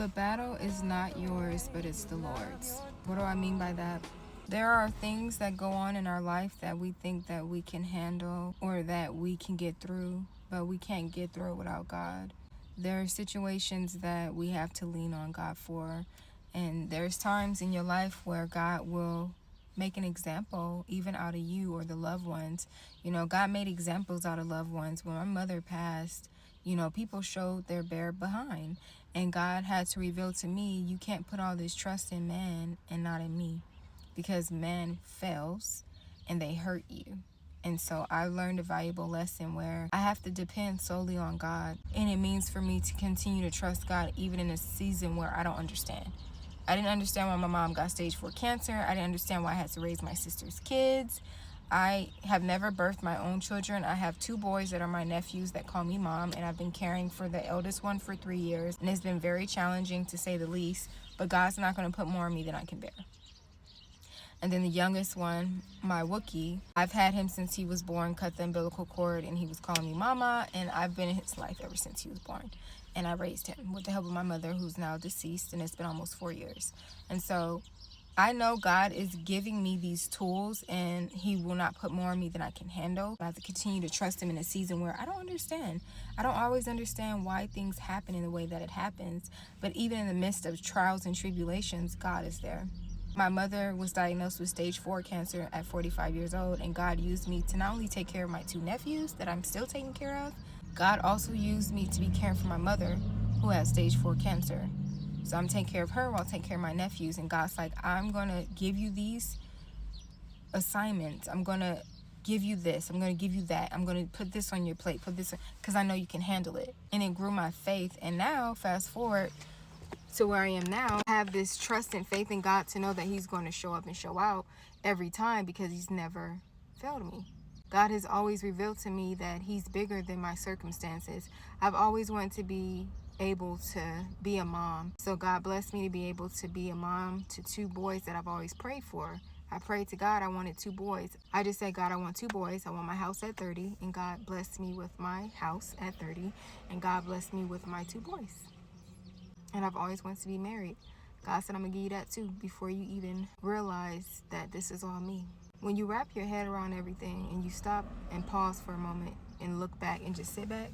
The battle is not yours, but it's the Lord's. What do I mean by that? There are things that go on in our life that we think that we can handle or that we can get through, but we can't get through it without God. There are situations that we have to lean on God for, and there's times in your life where God will make an example even out of you or the loved ones. God made examples out of loved ones. When my mother passed, people showed their bare behind, and God had to reveal to me, you can't put all this trust in man and not in me, because man fails and they hurt you. And so I learned a valuable lesson where I have to depend solely on God. And it means for me to continue to trust God even in a season where I don't understand. I didn't understand why my mom got stage 4 cancer. I didn't understand why I had to raise my sister's kids. I have never birthed my own children. I have 2 boys that are my nephews that call me mom, and I've been caring for the eldest one for 3 years. And it's been very challenging, to say the least, but God's not going to put more on me than I can bear. And then the youngest one, my Wookie, I've had him since he was born, cut the umbilical cord, and he was calling me mama, and I've been in his life ever since he was born. And I raised him with the help of my mother, who's now deceased, and it's been almost 4 years. And so I know God is giving me these tools, and he will not put more on me than I can handle. I have to continue to trust him in a season where I don't understand. I don't always understand why things happen in the way that it happens, but even in the midst of trials and tribulations, God is there. My mother was diagnosed with stage 4 cancer at 45 years old, and God used me to not only take care of my 2 nephews that I'm still taking care of, God also used me to be caring for my mother, who has stage 4 cancer. So I'm taking care of her while taking care of my nephews, and God's like, I'm going to give you these assignments. I'm going to give you this. I'm going to give you that. I'm going to put this on your plate, put this, because I know you can handle it. And it grew my faith. And now, fast forward to where I am now, I have this trust and faith in God to know that he's going to show up and show out every time, because he's never failed me. God has always revealed to me that he's bigger than my circumstances. I've always wanted to be able to be a mom. So God blessed me to be able to be a mom to 2 boys that I've always prayed for. I prayed to God, I wanted 2 boys. I just said, God, I want 2 boys. I want my house at 30. And God blessed me with my house at 30. And God blessed me with my 2 boys. And I've always wanted to be married. God said, I'm going to give you that too, before you even realize that this is all me. When you wrap your head around everything and you stop and pause for a moment and look back and just sit back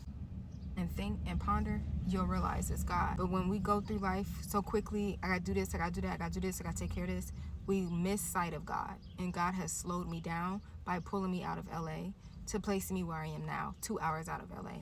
and think and ponder, you'll realize it's God. But when we go through life so quickly, I gotta do this, I gotta do that, I gotta do this, I gotta take care of this, we miss sight of God. And God has slowed me down by pulling me out of LA to placing me where I am now, 2 hours out of LA.